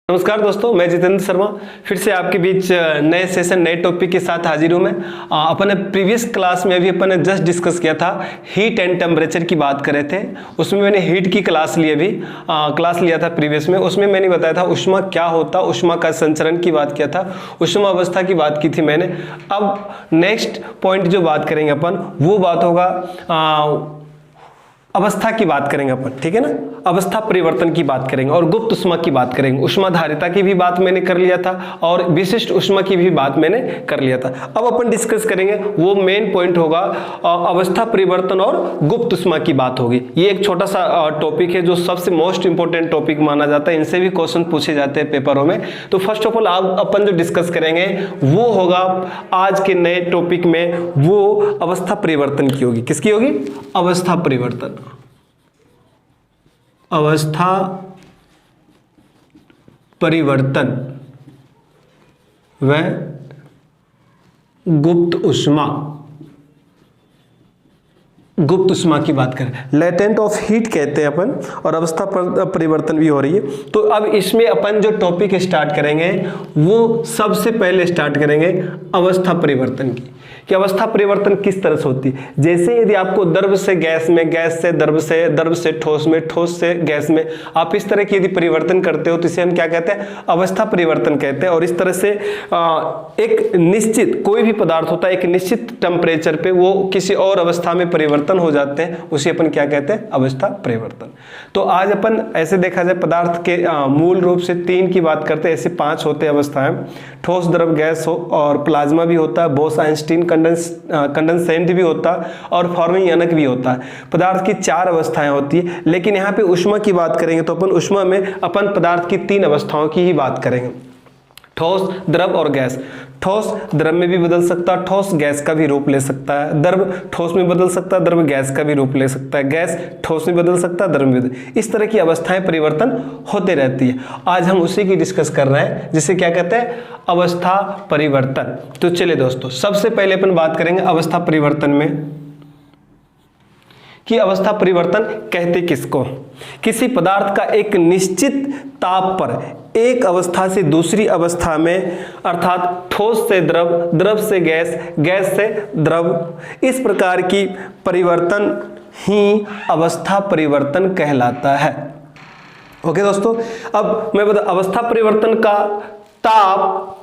नमस्कार दोस्तों, मैं जितेंद्र शर्मा फिर से आपके बीच नए सेशन नए टॉपिक के साथ हाजिर हूँ। मैं अपन ने प्रीवियस क्लास में अभी अपन ने जस्ट डिस्कस किया था, हीट एंड टेम्परेचर की बात कर रहे थे। उसमें मैंने हीट की क्लास ली, अभी क्लास लिया था प्रीवियस में। उसमें मैंने बताया था उष्मा क्या होता, उष्मा का संचरण की बात किया था, उष्मा अवस्था की बात की थी मैंने। अब नेक्स्ट पॉइंट जो बात करेंगे अपन, वो बात होगा अवस्था की बात करेंगे अपन, ठीक है ना। अवस्था परिवर्तन की बात करेंगे और गुप्त उष्मा की बात करेंगे। उष्माधारिता की भी बात मैंने कर लिया था और विशिष्ट उष्मा की भी बात मैंने कर लिया था। अब अपन डिस्कस करेंगे, वो मेन पॉइंट होगा अवस्था परिवर्तन और गुप्त उष्मा की बात होगी। ये एक छोटा सा टॉपिक है जो सबसे मोस्ट इंपोर्टेंट टॉपिक माना जाता है, इनसे भी क्वेश्चन पूछे जाते हैं पेपरों में। तो फर्स्ट ऑफ ऑल अपन जो डिस्कस करेंगे वो होगा आज के नए टॉपिक में, वो अवस्था परिवर्तन की होगी। किसकी होगी? अवस्था परिवर्तन। अवस्था परिवर्तन व गुप्त उष्मा। गुप्त उष्मा की बात करें, लेटेंट ऑफ हीट कहते हैं अपन, और अवस्था परिवर्तन भी हो रही है। तो अब इसमें अपन जो टॉपिक स्टार्ट करेंगे वो सबसे पहले स्टार्ट करेंगे अवस्था परिवर्तन की, कि अवस्था परिवर्तन किस तरह से होती है। जैसे यदि आपको द्रव से गैस में, गैस से द्रव से, द्रव से ठोस में, ठोस से गैस में, आप इस तरह की यदि परिवर्तन करते हो तो इसे हम क्या कहते हैं? अवस्था परिवर्तन कहते हैं। और इस तरह से एक निश्चित कोई भी पदार्थ होता है, एक निश्चित टेम्परेचर पे वो किसी और अवस्था में परिवर्तन हो जाते हैं, उसे अपन क्या कहते हैं? अवस्था परिवर्तन। तो आज अपन ऐसे देखा जाए पदार्थ के मूल रूप से 3 की बात करते हैं, ऐसे 5 होते हैं अवस्थाएं। ठोस, द्रव, गैस हो, और प्लाज्मा भी होता है, बोस-आइंस्टीन कंडेंसेंट भी होता है, और फॉर्मिंग भी होता है। पदार्थ की 4 अवस्थाएं होती है। लेकिन यहाँ पे उष्मा की बात करेंगे तो अपन उष्मा में अपन पदार्थ की 3 अवस्थाओं की ही बात करेंगे, ठोस, द्रव और गैस। ठोस द्रव में भी बदल सकता है, ठोस गैस का भी रूप ले सकता है, द्रव ठोस में बदल सकता है, द्रव गैस का भी रूप ले सकता है, गैस ठोस में बदल सकता है, द्रव में बदल। इस तरह की अवस्थाएं परिवर्तन होते रहती है। आज हम उसी की डिस्कस कर रहे हैं, जिसे क्या कहते हैं? अवस्था परिवर्तन। तो चलिए दोस्तों, सबसे पहले अपन बात करेंगे अवस्था परिवर्तन में कि अवस्था परिवर्तन कहते किसको? किसी पदार्थ का एक निश्चित ताप पर एक अवस्था से दूसरी अवस्था में, अर्थात ठोस से द्रव, द्रव से गैस, गैस से द्रव, इस प्रकार की परिवर्तन ही अवस्था परिवर्तन कहलाता है। ओके दोस्तों, अब मैं बता, अवस्था परिवर्तन का ताप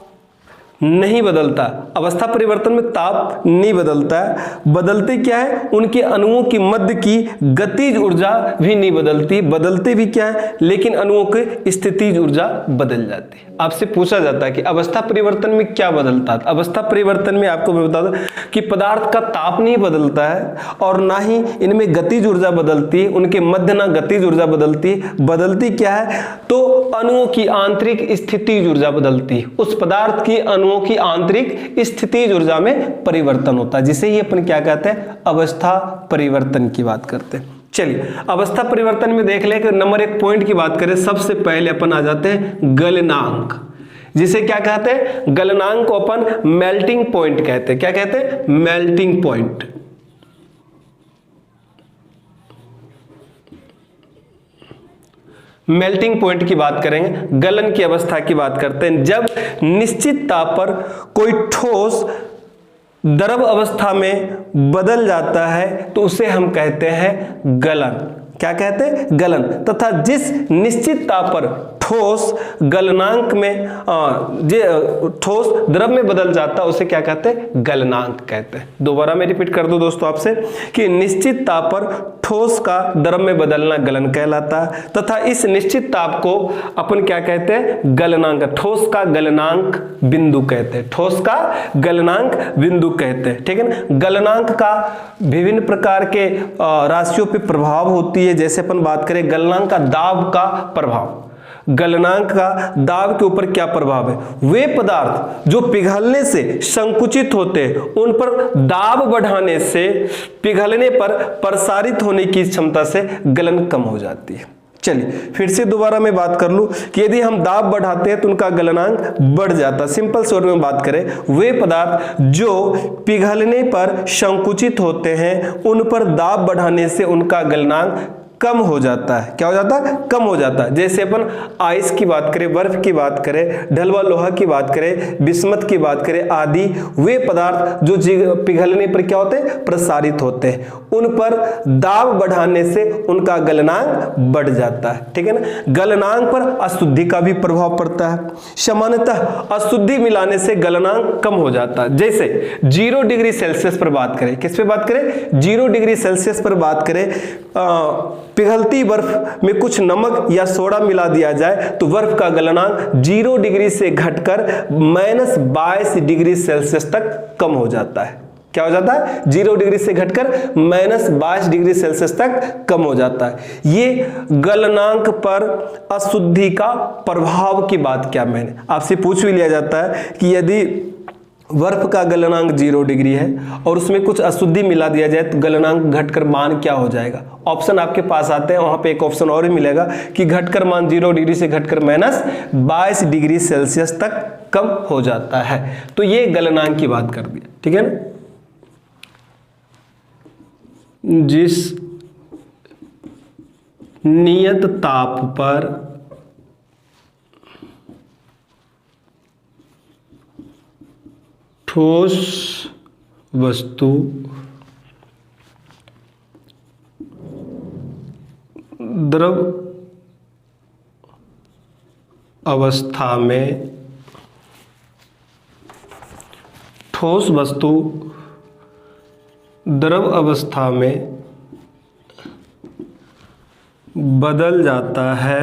नहीं बदलता। अवस्था परिवर्तन में ताप नहीं बदलता है। बदलते क्या है? उनके अणुओं की मध्य की गतिज ऊर्जा भी नहीं बदलती। बदलते भी क्या है? लेकिन अणुओं की स्थितिज ऊर्जा बदल जाती है। आपसे पूछा जाता है कि अवस्था परिवर्तन में क्या बदलता है? अवस्था परिवर्तन में आपको मैं बता दूं कि पदार्थ का ताप नहीं बदलता है और ना ही इनमें गतिज ऊर्जा बदलती है, उनके मध्य ना गतिज ऊर्जा बदलती है। बदलती क्या है? तो अणुओं की आंतरिक स्थितिज ऊर्जा बदलती है। उस पदार्थ की अणुओं की आंतरिक स्थितिज ऊर्जा में परिवर्तन होता है, जिसे ही अपन क्या कहते हैं? अवस्था परिवर्तन की बात करते हैं। चलिए, अवस्था परिवर्तन में देख ले कि नंबर 1 पॉइंट की बात करें, सबसे पहले अपन आ जाते हैं गलनांक, जिसे क्या कहते हैं? गलनांक को अपन मेल्टिंग पॉइंट कहते हैं। क्या कहते हैं? Melting point. मेल्टिंग पॉइंट की बात करेंगे, गलन की अवस्था की बात करते हैं। जब निश्चित ताप पर कोई ठोस द्रव अवस्था में बदल जाता है तो उसे हम कहते हैं गलन। क्या कहते हैं? गलन। तथा जिस निश्चित ताप पर ठोस गलनांक में ठोस द्रव में बदल जाता है उसे क्या कहते हैं? गलनांक कहते हैं। दोबारा मैं रिपीट कर दूं दोस्तों आपसे कि निश्चित ताप पर ठोस का द्रव में बदलना गलन कहलाता है, तथा इस निश्चित ताप को अपन क्या कहते हैं? गलनांक। ठोस का गलनांक बिंदु कहते हैं। ठोस का गलनांक बिंदु कहते हैं, ठीक है ना। गलनांक का विभिन्न प्रकार के राशियों पर प्रभाव होती है। जैसे अपन बात करें गलनांक का दाब का प्रभाव, गलनांक का दाब के ऊपर क्या प्रभाव है? वे पदार्थ जो पिघलने से संकुचित होते हैं उन पर दाब बढ़ाने से पिघलने पर प्रसारित होने की क्षमता से गलन कम हो जाती है। चलिए फिर से दोबारा मैं बात कर लूं कि यदि हम दाब बढ़ाते हैं तो उनका गलनांक बढ़ जाता। सिंपल शॉर्ट में बात करें, वे पदार्थ जो पिघलने पर संकुचित होते हैं उन पर दाब बढ़ाने से उनका गलनांक कम हो जाता है। क्या हो जाता है? कम हो जाता है। जैसे अपन आइस की बात करें, बर्फ की बात करें, ढलवा लोहा की बात करें, बिस्मत की बात करें आदि, वे पदार्थ जो पिघलने पर क्या होते हैं? प्रसारित होते हैं। उन पर दाब बढ़ाने से उनका गलनांक बढ़ जाता है। ठीक है ना। गलनांक पर अशुद्धि का भी प्रभाव पड़ता है। सामान्यतः अशुद्धि मिलाने से गलनांक कम हो जाता है। जैसे 0 डिग्री सेल्सियस पर बात करें, किस पे बात करें? 0 डिग्री सेल्सियस पर बात करें, पिघलती बर्फ में कुछ नमक या सोडा मिला दिया जाए तो बर्फ का गलनांक 0 डिग्री से घटकर -22 डिग्री सेल्सियस तक कम हो जाता है। क्या हो जाता है? 0 डिग्री से घटकर -22 डिग्री सेल्सियस तक कम हो जाता है। ये गलनांक पर अशुद्धि का प्रभाव की बात क्या मैंने आपसे पूछ भी लिया जाता है कि यदि बर्फ का गलनांक 0 डिग्री है और उसमें कुछ अशुद्धि मिला दिया जाए तो गलनांक घटकर मान क्या हो जाएगा? ऑप्शन आपके पास आते हैं, वहां पे एक ऑप्शन और भी मिलेगा कि घटकर मान 0 डिग्री से घटकर -22 डिग्री सेल्सियस तक कम हो जाता है। तो ये गलनांक की बात कर दी। ठीक है ना। जिस नियत ताप पर ठोस वस्तु द्रव अवस्था में ठोस वस्तु द्रव अवस्था में बदल जाता है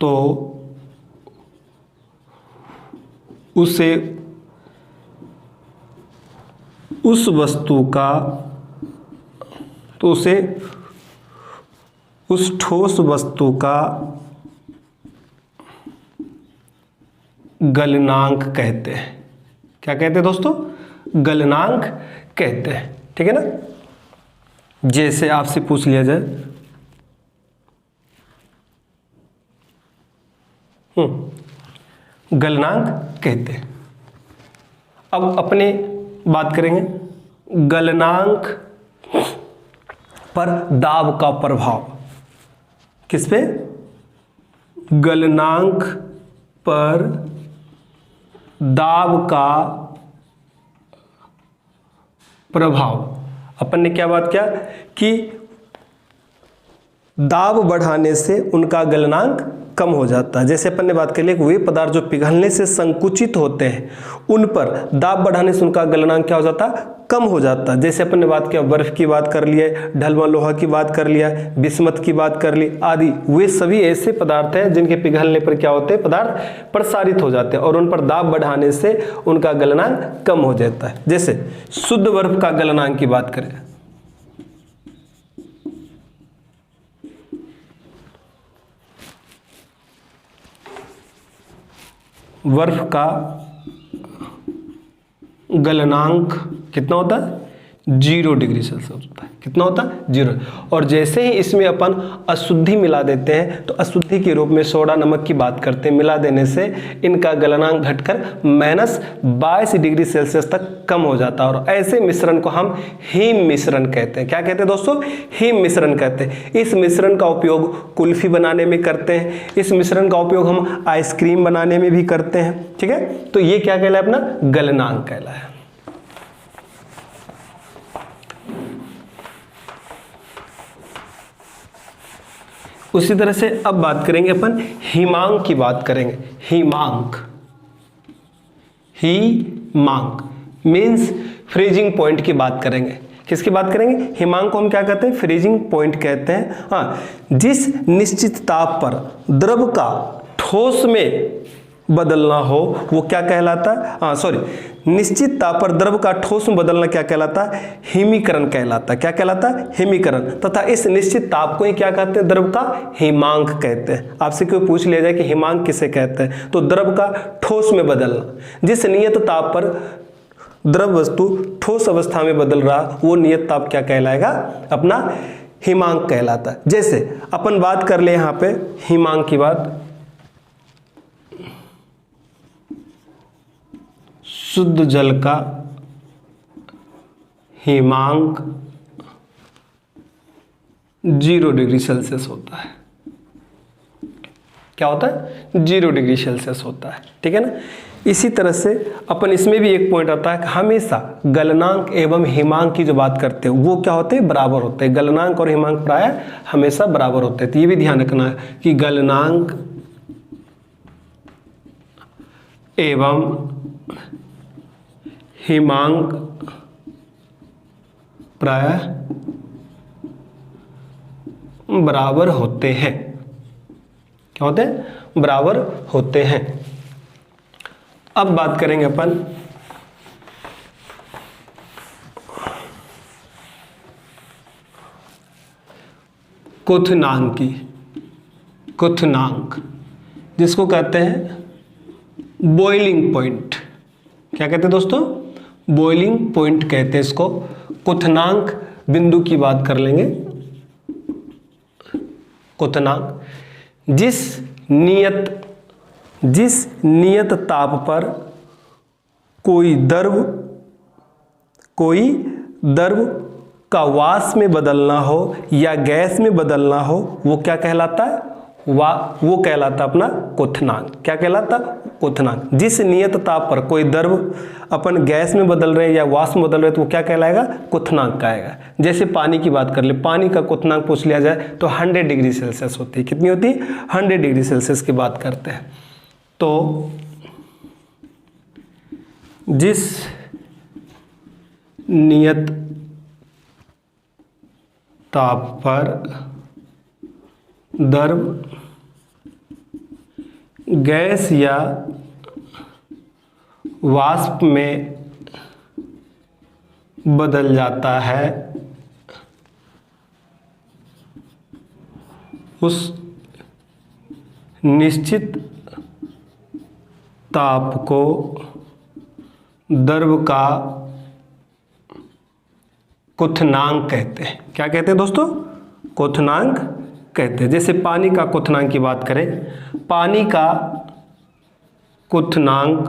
तो उसे उस ठोस वस्तु का गलनांक कहते हैं। क्या कहते हैं दोस्तों? गलनांक कहते हैं। ठीक है ना। जैसे आपसे पूछ लिया जाए गलनांक कहते हैं। अब अपने बात करेंगे गलनांक पर दाब का प्रभाव। किस पे? गलनांक पर दाब का प्रभाव। अपन ने क्या बात किया कि दाब बढ़ाने से उनका गलनांक कम हो जाता है। जैसे अपन ने बात कर ली वे पदार्थ जो पिघलने से संकुचित होते हैं उन पर दाब बढ़ाने से उनका गलनांक क्या हो जाता है? कम हो जाता है। जैसे अपन ने बात किया, बर्फ की बात कर लिया, ढलवा लोहा की बात कर लिया, बिस्मत की बात कर ली आदि, वे सभी ऐसे पदार्थ हैं जिनके पिघलने पर क्या होते हैं? पदार्थ प्रसारित हो जाते हैं और उन पर दाब बढ़ाने से उनका गलनांक कम हो जाता है। जैसे शुद्ध बर्फ का गलनांक की बात करें, बर्फ का गलनांक कितना होता है? 0 डिग्री सेल्सियस होता है। कितना होता है? 0। और जैसे ही इसमें अपन अशुद्धि मिला देते हैं तो अशुद्धि के रूप में सोडा नमक की बात करते हैं, मिला देने से इनका गलनांक घटकर -22 डिग्री सेल्सियस तक कम हो जाता है। और ऐसे मिश्रण को हम हिम मिश्रण कहते हैं। क्या कहते हैं दोस्तों? हिम मिश्रण कहते हैं। इस मिश्रण का उपयोग कुल्फी बनाने में करते हैं। इस मिश्रण का उपयोग हम आइसक्रीम बनाने में भी करते हैं। ठीक है। तो ये क्या कहलाया? अपना गलनांक कहलाया। उसी तरह से अब बात करेंगे अपन हिमांक की बात करेंगे। हिमांक मीन्स फ्रीजिंग पॉइंट की बात करेंगे। किसकी बात करेंगे? हिमांक को हम क्या कहते हैं? फ्रीजिंग पॉइंट कहते हैं। हाँ, जिस निश्चित ताप पर द्रव का ठोस में बदलना हो वो क्या कहलाता है? निश्चित ताप पर द्रव का ठोस में बदलना क्या कहलाता है? हिमीकरण कहलाता है। क्या कहलाता है? हिमीकरण। तथा इस निश्चित ताप को ही क्या कहते हैं? द्रव का हिमांक कहते हैं। आपसे कोई पूछ लिया जाए कि हिमांक किसे कहते हैं, तो द्रव का ठोस में बदलना। जिस नियत ताप पर द्रव वस्तु ठोस अवस्था में बदल रहा वो नियत ताप क्या कहलाएगा? अपना हिमांक कहलाता है। जैसे अपन बात कर ले यहाँ पे हिमांक की बात, शुद्ध जल का हिमांक 0 डिग्री सेल्सियस होता है। क्या होता है? 0 डिग्री सेल्सियस होता है। ठीक है ना। इसी तरह से अपन इसमें भी एक पॉइंट आता है कि हमेशा गलनांक एवं हिमांक की जो बात करते हैं वो क्या होते हैं? बराबर होते हैं। गलनांक और हिमांक प्रायः हमेशा बराबर होते हैं। तो ये भी ध्यान रखना है कि गलनांक एवं हिमांक प्रायः बराबर होते हैं। क्या होते हैं? बराबर होते हैं। अब बात करेंगे अपन क्वथनांक की। क्वथनांक जिसको कहते हैं बॉइलिंग पॉइंट। क्या कहते हैं दोस्तों? बॉइलिंग पॉइंट कहते हैं इसको। क्वथनांक बिंदु की बात कर लेंगे। क्वथनांक जिस नियत ताप पर कोई द्रव का वाष्प में बदलना हो या गैस में बदलना हो वो क्या कहलाता है? वो कहलाता अपना क्वथनांक। क्या कहलाता? क्वथनांक। जिस नियत ताप पर कोई द्रव अपन गैस में बदल रहे हैं या वाष्प में बदल रहे हैं तो वो क्या कहलाएगा? क्वथनांक कहेगा। जैसे पानी की बात कर ले, पानी का क्वथनांक पूछ लिया जाए तो 100 डिग्री सेल्सियस होती है। कितनी होती है? 100 डिग्री सेल्सियस की बात करते हैं। तो जिस नियत ताप पर द्रव गैस या वाष्प में बदल जाता है उस निश्चित ताप को द्रव का क्वथनांक कहते हैं। क्या कहते हैं दोस्तों? क्वथनांक कहते हैं। जैसे पानी का क्वथनांक की बात करें, पानी का क्वथनांक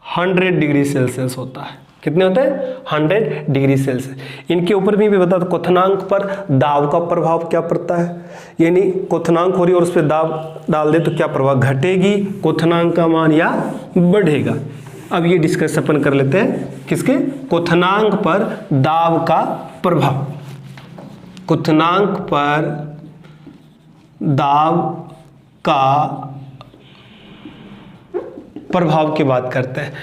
100 डिग्री सेल्सियस होता है। कितने होते हैं? 100 डिग्री सेल्सियस। इनके ऊपर भी बता दो क्वथनांक पर दाब का प्रभाव क्या पड़ता है। यानी क्वथनांक हो रही है और उस पर दाब डाल दे तो क्या प्रभाव? घटेगी क्वथनांक का मान या बढ़ेगा। अब ये डिस्कस अपन कर लेते हैं किसके? क्वथनांक पर दाब का प्रभाव। क्वथनांक पर दाब का प्रभाव की बात करते हैं।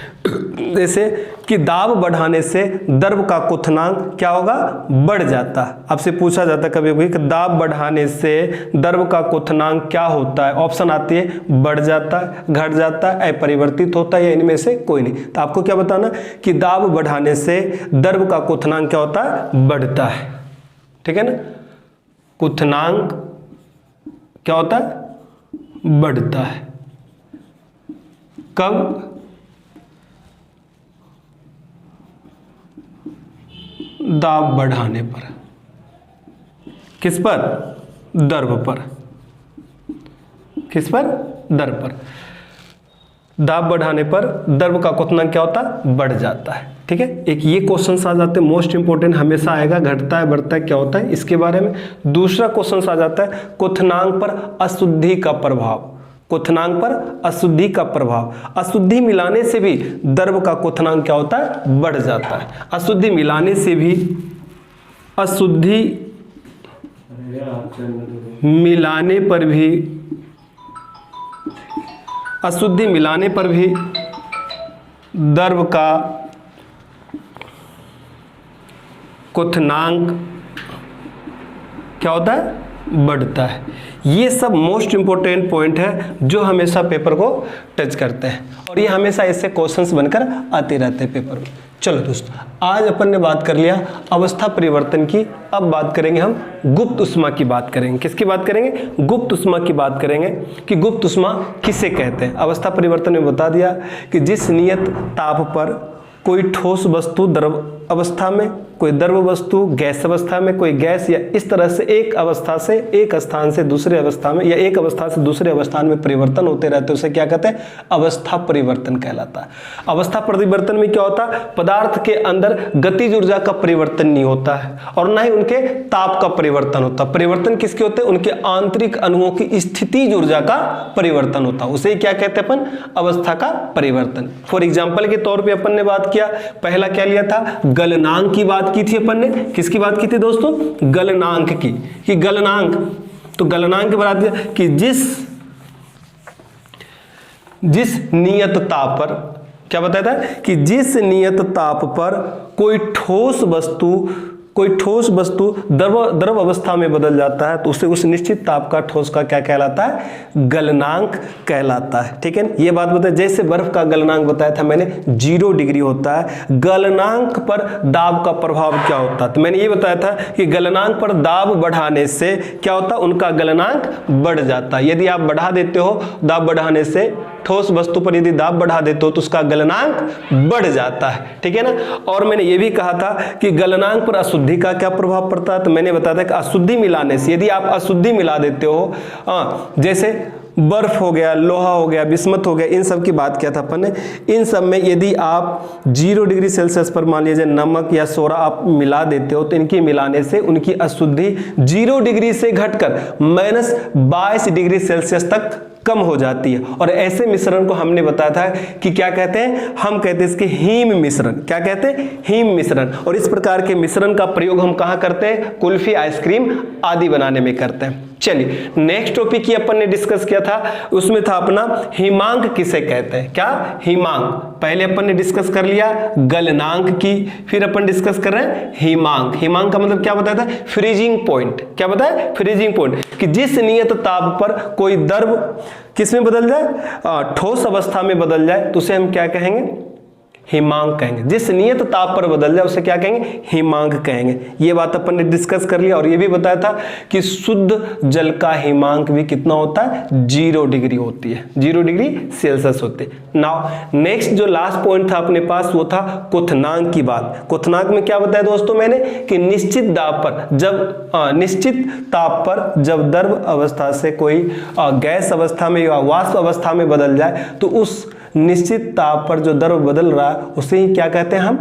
जैसे कि दाब बढ़ाने से द्रव का क्वथनांक क्या होगा? बढ़ जाता है। आपसे पूछा जाता है कभी कभी कि दाब बढ़ाने से द्रव का क्वथनांक क्या होता है? ऑप्शन आती है बढ़ जाता है, घट जाता है, अपरिवर्तित होता है या इनमें से कोई नहीं। तो आपको क्या बताना कि दाब बढ़ाने से द्रव का क्वथनांक क्या होता है? बढ़ता है। ठीक है ना। क्वथनांक क्या होता है? बढ़ता है। कब? दाब बढ़ाने पर। किस पर? द्रव पर। किस पर? द्रव पर। दाब बढ़ाने पर द्रव का क्वथनांक क्या होता है? बढ़ जाता है। ठीक है। एक ये क्वेश्चन आ जाते हैं, मोस्ट इंपोर्टेंट, हमेशा आएगा। घटता है, बढ़ता है, क्या होता है इसके बारे में। दूसरा क्वेश्चन आ जाता है क्वथनांक पर अशुद्धि का प्रभाव। क्वथनांक पर अशुद्धि का प्रभाव। अशुद्धि मिलाने से भी द्रव का क्वथनांक क्या होता है? बढ़ जाता है। अशुद्धि मिलाने से भी मिलाने पर भी द्रव का क्वथनांक क्या होता है? बढ़ता है। ये सब मोस्ट इंपोर्टेंट पॉइंट है जो हमेशा पेपर को टच करते हैं और ये हमेशा ऐसे क्वेश्चंस बनकर आते रहते हैं पेपर में। चलो दोस्तों, आज अपन ने बात कर लिया अवस्था परिवर्तन की। अब बात करेंगे हम गुप्त ऊष्मा की बात करेंगे। किसकी बात करेंगे? गुप्त ऊष्मा की बात करेंगे कि गुप्त ऊष्मा किसे कहते हैं। अवस्था परिवर्तन में बता दिया कि जिस नियत ताप पर कोई ठोस वस्तु द्रव अवस्था में, कोई द्रव वस्तु गैस अवस्था में, कोई गैस, या इस तरह से एक अवस्था से एक स्थान से दूसरे अवस्था में या एक अवस्था से दूसरे अवस्थान में परिवर्तन होते रहते हैं, उसे क्या कहते हैं? अवस्था परिवर्तन कहलाता है। अवस्था परिवर्तन में क्या होता है? पदार्थ के अंदर गतिज ऊर्जा का परिवर्तन नहीं होता है और ना ही उनके ताप का परिवर्तन होता। परिवर्तन किसके होते हैं? उनके आंतरिक अणुओं की स्थितिज ऊर्जा का परिवर्तन होता है, उसे क्या कहते हैं अपन? अवस्था का परिवर्तन। फॉर एग्जाम्पल के तौर पर अपन ने बात किया, पहला क्या लिया था? गलनांक की बात की थी अपन ने। किसकी बात की थी दोस्तों? गलनांक की। कि गलनांक, तो गलनांक की बात किया कि जिस नियत ताप पर, क्या बताया था? कि जिस नियत ताप पर कोई ठोस वस्तु द्रव अवस्था में बदल जाता है तो उसे उस निश्चित ताप का ठोस का क्या कहलाता है? गलनांक कहलाता है। ठीक है, ये बात बताया। जैसे बर्फ का गलनांक बताया था मैंने 0 डिग्री होता है। गलनांक पर दाब का प्रभाव क्या होता है? तो मैंने ये बताया था कि गलनांक पर दाब बढ़ाने से क्या होता है? उनका गलनांक बढ़ जाता है। यदि आप बढ़ा देते हो दाब बढ़ाने से, ठोस वस्तु पर यदि दाब बढ़ा देते हो तो उसका गलनांक बढ़ जाता है। ठीक है ना। और मैंने ये भी कहा था कि गलनांक पर अशुद्धि का क्या प्रभाव पड़ता है? तो मैंने बताया था कि अशुद्धि मिलाने से, यदि आप अशुद्धि मिला देते हो, जैसे बर्फ हो गया, लोहा हो गया, बिस्मत हो गया, इन सब की बात किया था अपन ने। इन सब में यदि आप 0 डिग्री सेल्सियस पर मान लीजिए नमक या सोडा आप मिला देते हो तो इनकी मिलाने से उनकी अशुद्धि 0 डिग्री से घटकर -22 डिग्री सेल्सियस तक कम हो जाती है। और ऐसे मिश्रण को हमने बताया था कि क्या कहते हैं? हम कहते हैं इसके हीम मिश्रण। क्या कहते हैं? हीम मिश्रण। और इस प्रकार के मिश्रण का प्रयोग हम कहाँ करते हैं? कुल्फी, आइसक्रीम आदि बनाने में करते हैं। चलिए, नेक्स्ट टॉपिक की अपन ने डिस्कस किया था, उसमें था अपना हिमांक किसे कहते हैं? क्या? हिमांक। पहले अपन ने डिस्कस कर लिया गलनांक की, फिर अपन डिस्कस कर रहे हैं हिमांक। हिमांक का मतलब क्या बताया था? Freezing point. क्या बताया? Freezing point. कि जिस नियत ताप पर कोई द्रव किस में बदल जाए? ठोस अवस्था में बदल जाए तो उसे हम क्या कहेंगे? हिमांक कहेंगे। जिस नियत ताप पर बदल जाए उसे क्या कहेंगे? हिमांक कहेंगे। ये बात अपन ने डिस्कस कर लिया। और ये भी बताया था कि शुद्ध जल का हिमांक भी कितना होता है? 0 डिग्री होती है, 0 डिग्री सेल्सियस होते। नाउ नेक्स्ट जो लास्ट पॉइंट था अपने पास वो था क्वथनांक की बात। क्वथनांक में क्या बताया दोस्तों मैंने? कि निश्चित दाब पर जब निश्चित ताप पर जब द्रव अवस्था से कोई गैस अवस्था में या वाष्प अवस्था में बदल जाए तो उस निश्चित ताप पर जो द्रव बदल रहा है उसे ही क्या कहते हैं? हम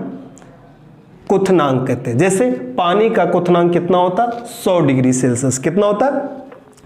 क्वथनांक कहते हैं। जैसे पानी का क्वथनांक कितना होता? 100 डिग्री सेल्सियस। कितना होता है?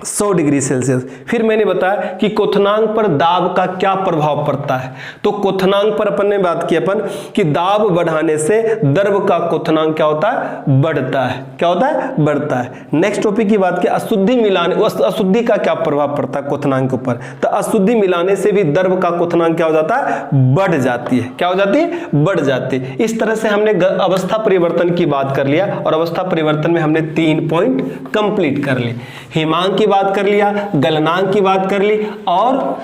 100 डिग्री सेल्सियस। फिर मैंने बताया कि क्वथनांक पर दाब का क्या प्रभाव पड़ता है। तो क्वथनांक पर अपन ने बात की अपन कि दाब बढ़ाने से द्रव का क्वथनांक क्या होता है? बढ़ता है। क्या होता है? बढ़ता है। नेक्स्ट टॉपिक की बात की अशुद्धि मिलाने, अशुद्धि का क्या प्रभाव पड़ता है क्वथनांक के ऊपर? तो अशुद्धि मिलाने से भी द्रव का क्वथनांक क्या हो जाता है? बढ़ जाती है। क्या हो जाती है? बढ़ जाती है। इस तरह से हमने अवस्था परिवर्तन की बात कर लिया और अवस्था परिवर्तन में हमने 3 पॉइंट कंप्लीट कर ली। हिमांक की बात कर लिया, गलनांक की बात कर ली और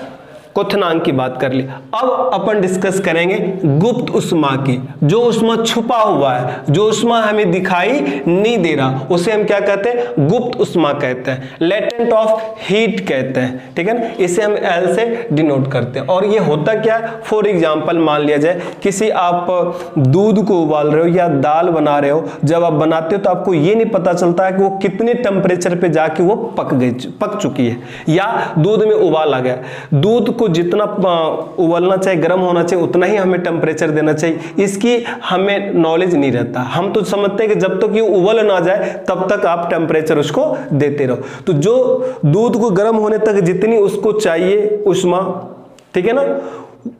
क्वथनांक की बात कर ली। अब अपन डिस्कस करेंगे गुप्त उष्मा की। जो उष्मा छुपा हुआ है, जो उष्मा हमें दिखाई नहीं दे रहा, उसे हम क्या कहते हैं? गुप्त उष्मा कहते हैं, लेटेंट ऑफ हीट कहते हैं। ठीक है ना। इसे हम L से डिनोट करते हैं। और ये होता क्या है? फॉर एग्जाम्पल मान लिया जाए किसी आप दूध को उबाल रहे हो या दाल बना रहे हो, जब आप बनाते हो तो आपको ये नहीं पता चलता है कि वो कितने टेम्परेचर पे जाके वो पक चुकी है या दूध में उबाल आ गया। दूध जितना उबलना चाहिए, गर्म होना चाहिए, उतना ही हमें टेम्परेचर देना चाहिए। इसकी हमें नॉलेज नहीं रहता। हम तो समझते हैं कि जब तक ये उबल ना जाए तब तक आप टेम्परेचर उसको देते रहो। तो जो दूध को गर्म होने तक जितनी उसको चाहिए उष्मा, ठीक है ना,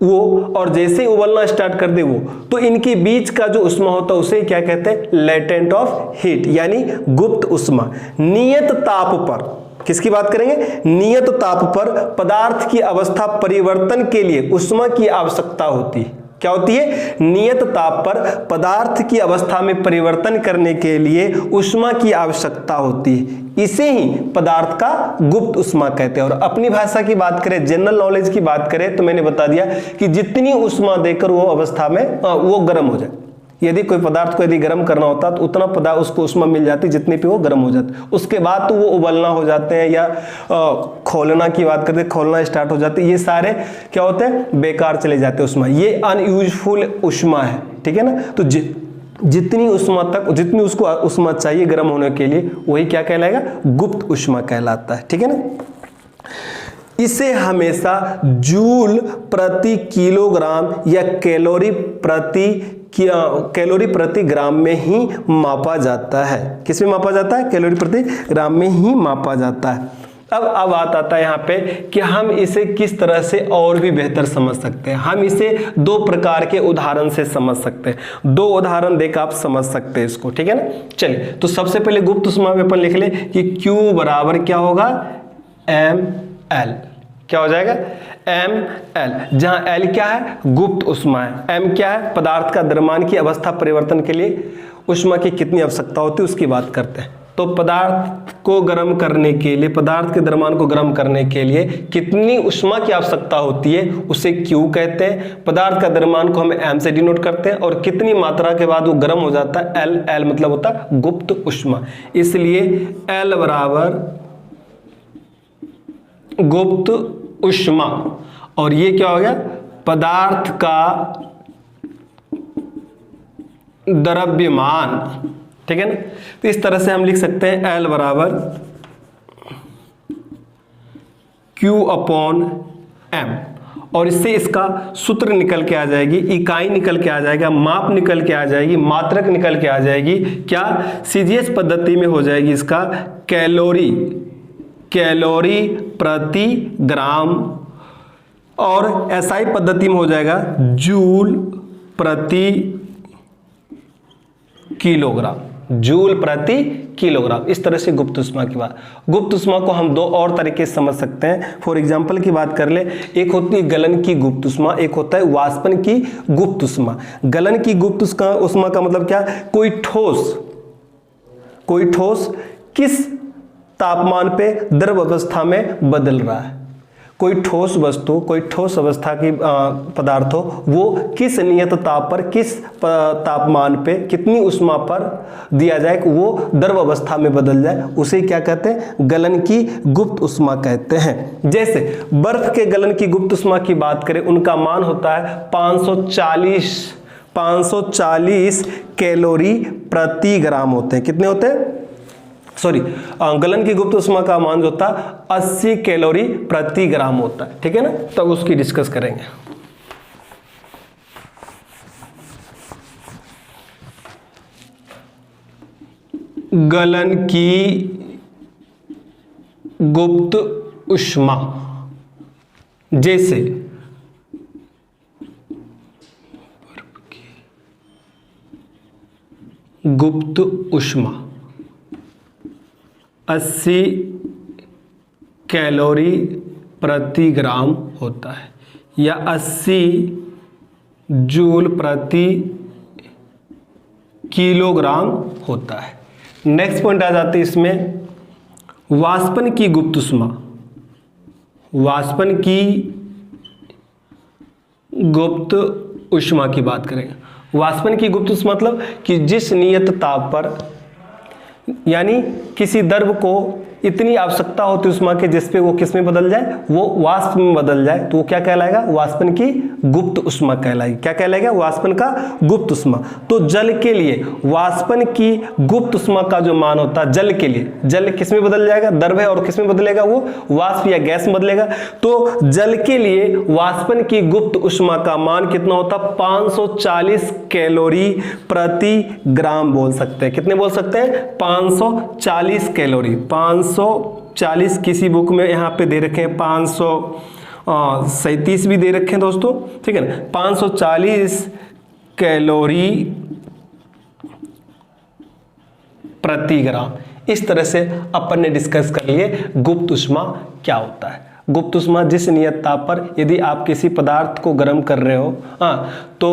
वो, और जैसे ही उबलना स्टार्ट कर दे वो, तो इनके बीच का जो उष्मा होता है उसे क्या कहते हैं? लेटेंट ऑफ हीट, यानी गुप्त उष्मा। नियत ताप पर, किसकी बात करेंगे? नियत ताप पर पदार्थ की अवस्था परिवर्तन के लिए उष्मा की आवश्यकता होती है। क्या होती है? नियत ताप पर पदार्थ की अवस्था में परिवर्तन करने के लिए उष्मा की आवश्यकता होती है। इसे ही पदार्थ का गुप्त उष्मा कहते हैं। और अपनी भाषा की बात करें, जनरल नॉलेज की बात करें, तो मैंने बता दिया कि जितनी उष्मा देकर वो अवस्था में वो गर्म हो जाए। यदि कोई पदार्थ को यदि गर्म करना होता तो उतना पदार्थ उसको उष्मा मिल जाती जितनी पे वो गर्म हो जाती। उसके बाद तो वो उबलना हो जाते हैं या खोलना की बात करते हैं, खोलना स्टार्ट हो जाते हैं। ये सारे क्या होते हैं? बेकार चले जाते हैं उष्मा। ये अनयूजफुल उष्मा है। ठीक है ना। तो जितनी उसको उष्मा चाहिए गर्म होने के लिए, वही क्या कहलाएगा, गुप्त उष्मा कहलाता है। ठीक है ना। इसे हमेशा जूल प्रति किलोग्राम या कैलोरी प्रति ग्राम में ही मापा जाता है। किस में मापा जाता है, कैलोरी प्रति ग्राम में ही मापा जाता है। अब बात आता है यहाँ पे कि हम इसे किस तरह से और भी बेहतर समझ सकते हैं। हम इसे दो प्रकार के उदाहरण से समझ सकते हैं। दो उदाहरण देकर आप समझ सकते हैं इसको। ठीक है ना। चलिए, तो सबसे पहले गुप्त उष्मा में अपन लिख ले कि Q बराबर क्या होगा, ml। क्या हो जाएगा, ml, जहां L क्या है, गुप्त उष्मा है, m क्या है, पदार्थ का द्रव्यमान की अवस्था परिवर्तन के लिए उष्मा की कितनी आवश्यकता होती है उसकी बात करते हैं। तो पदार्थ को गर्म करने के लिए, पदार्थ के द्रव्यमान को गर्म करने के लिए कितनी उष्मा की आवश्यकता होती है उसे Q कहते हैं। पदार्थ का द्रव्यमान को हम m से डिनोट करते हैं और कितनी मात्रा के बाद वो गर्म हो जाता है, L मतलब होता है गुप्त उष्मा। इसलिए L बराबर गुप्त उष्मा, और ये क्या हो गया, पदार्थ का द्रव्यमान। ठीक है ना। तो इस तरह से हम लिख सकते हैं L बराबर Q अपॉन M, और इससे इसका सूत्र निकल के आ जाएगी, इकाई निकल के आ जाएगा, माप निकल के आ जाएगी, मात्रक निकल के आ जाएगी। क्या, सीजीएस पद्धति में हो जाएगी इसका कैलोरी प्रति ग्राम, और एसआई पद्धति में हो जाएगा जूल प्रति किलोग्राम, जूल प्रति किलोग्राम। इस तरह से गुप्त उष्मा की बात। गुप्त उष्मा को हम दो और तरीके से समझ सकते हैं। फॉर एग्जांपल की बात कर ले, एक होती है गलन की गुप्त उष्मा, एक होता है वाष्पन की गुप्त उष्मा। गलन की गुप्त उष्मा का मतलब क्या, कोई ठोस किस तापमान पे द्रव अवस्था में बदल रहा है। कोई ठोस वस्तु, कोई ठोस अवस्था की पदार्थ हो, वो किस नियत ताप पर, किस तापमान पे, कितनी उष्मा पर दिया जाए कि वो द्रव अवस्था में बदल जाए, उसे क्या कहते हैं, गलन की गुप्त उष्मा कहते हैं। जैसे बर्फ के गलन की गुप्त उष्मा की बात करें, उनका मान होता है 540 कैलोरी प्रति ग्राम होते हैं। कितने होते हैं, गलन की गुप्त उष्मा का मान जो होता है 80 कैलोरी प्रति ग्राम होता है। ठीक है ना। तब उसकी डिस्कस करेंगे। गलन की गुप्त उष्मा, जैसे गुप्त उष्मा 80 कैलोरी प्रति ग्राम होता है, या 80 जूल प्रति किलोग्राम होता है। नेक्स्ट पॉइंट आ जाती है इसमें वाष्पन की गुप्त उष्मा। वाष्पन की गुप्त उष्मा की बात करेंगे। वाष्पन की गुप्त उष्मा मतलब कि जिस नियत ताप पर, यानी किसी द्रव को इतनी आवश्यकता होती है उष्मा के जिस पे वो किस में बदल जाए, वो वाष्प में बदल जाए, तो वो क्या कहलाएगा, वाष्पन की गुप्त उष्मा कहलाएगी। क्या कहलाएगा, वाष्पन का गुप्त उष्मा। तो जल के लिए वाष्पन की गुप्त उष्मा का जो मान होता है, जल के लिए, जल किस में बदल जाएगा, द्रव है, और किस में बदलेगा, वो वाष्प या गैस में बदलेगा। तो जल के लिए वाष्पन की गुप्त उष्मा का मान कितना होता है, 540 कैलोरी प्रति ग्राम बोल सकते हैं। कितने बोल सकते हैं, 540 कैलोरी। 540 किसी बुक में यहाँ पे दे रखे हैं, 537 भी दे रखे हैं दोस्तों। ठीक है ना। 540 कैलोरी प्रति ग्राम। इस तरह से अपन ने डिस्कस कर लिए गुप्त उष्मा क्या होता है। गुप्त उष्मा जिस नियत ताप पर यदि आप किसी पदार्थ को गर्म कर रहे हो, तो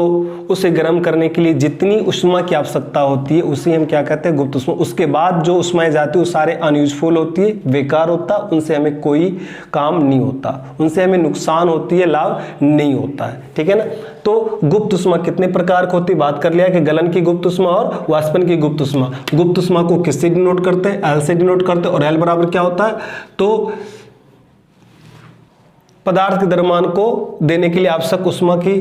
उसे गर्म करने के लिए जितनी उष्मा की आवश्यकता होती है उसे हम क्या कहते हैं, गुप्त उष्मा। उसके बाद जो उष्माएं जाती है वो सारे अनयूजफुल होती है, बेकार होता, उनसे हमें कोई काम नहीं होता, उनसे हमें नुकसान होती है, लाभ नहीं होता है। ठीक है ना। तो गुप्त उष्मा कितने प्रकार की होती है, बात कर लिया कि गलन की गुप्त उष्मा और वाष्पन की गुप्त उष्मा। गुप्त उष्मा को किससे डिनोट करते हैं, एल से डिनोट करते हैं, और एल बराबर क्या होता है, तो पदार्थ के द्रव्यमान को देने के लिए आवश्यक उष्मा की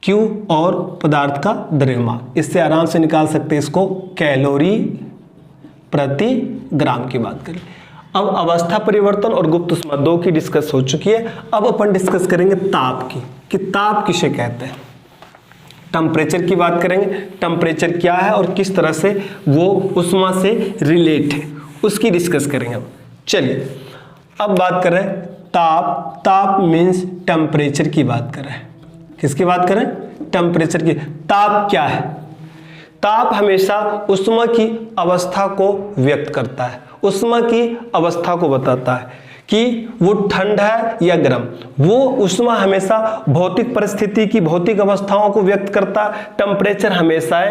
Q और पदार्थ का द्रव्यमान, इससे आराम से निकाल सकते हैं इसको, कैलोरी प्रति ग्राम की बात करें। अब अवस्था परिवर्तन और गुप्त ऊष्मा दो की डिस्कस हो चुकी है। अब अपन डिस्कस करेंगे ताप की, कि ताप किसे कहते हैं। टेम्परेचर की बात करेंगे, टेम्परेचर क्या है और किस तरह से वो ऊष्मा से रिलेट है, उसकी डिस्कस करेंगे। अब चलिए अब बात कर रहे हैं ताप। ताप मीन्स टेम्परेचर की बात कर रहे हैं। किसकी बात करें? टेम्परेचर की। ताप क्या है? ताप हमेशा ऊष्मा की अवस्था को व्यक्त करता है, ऊष्मा की अवस्था को बताता है कि वो ठंड है या गर्म। वो ऊष्मा हमेशा भौतिक परिस्थिति की भौतिक अवस्थाओं को व्यक्त करता है। टेम्परेचर हमेशा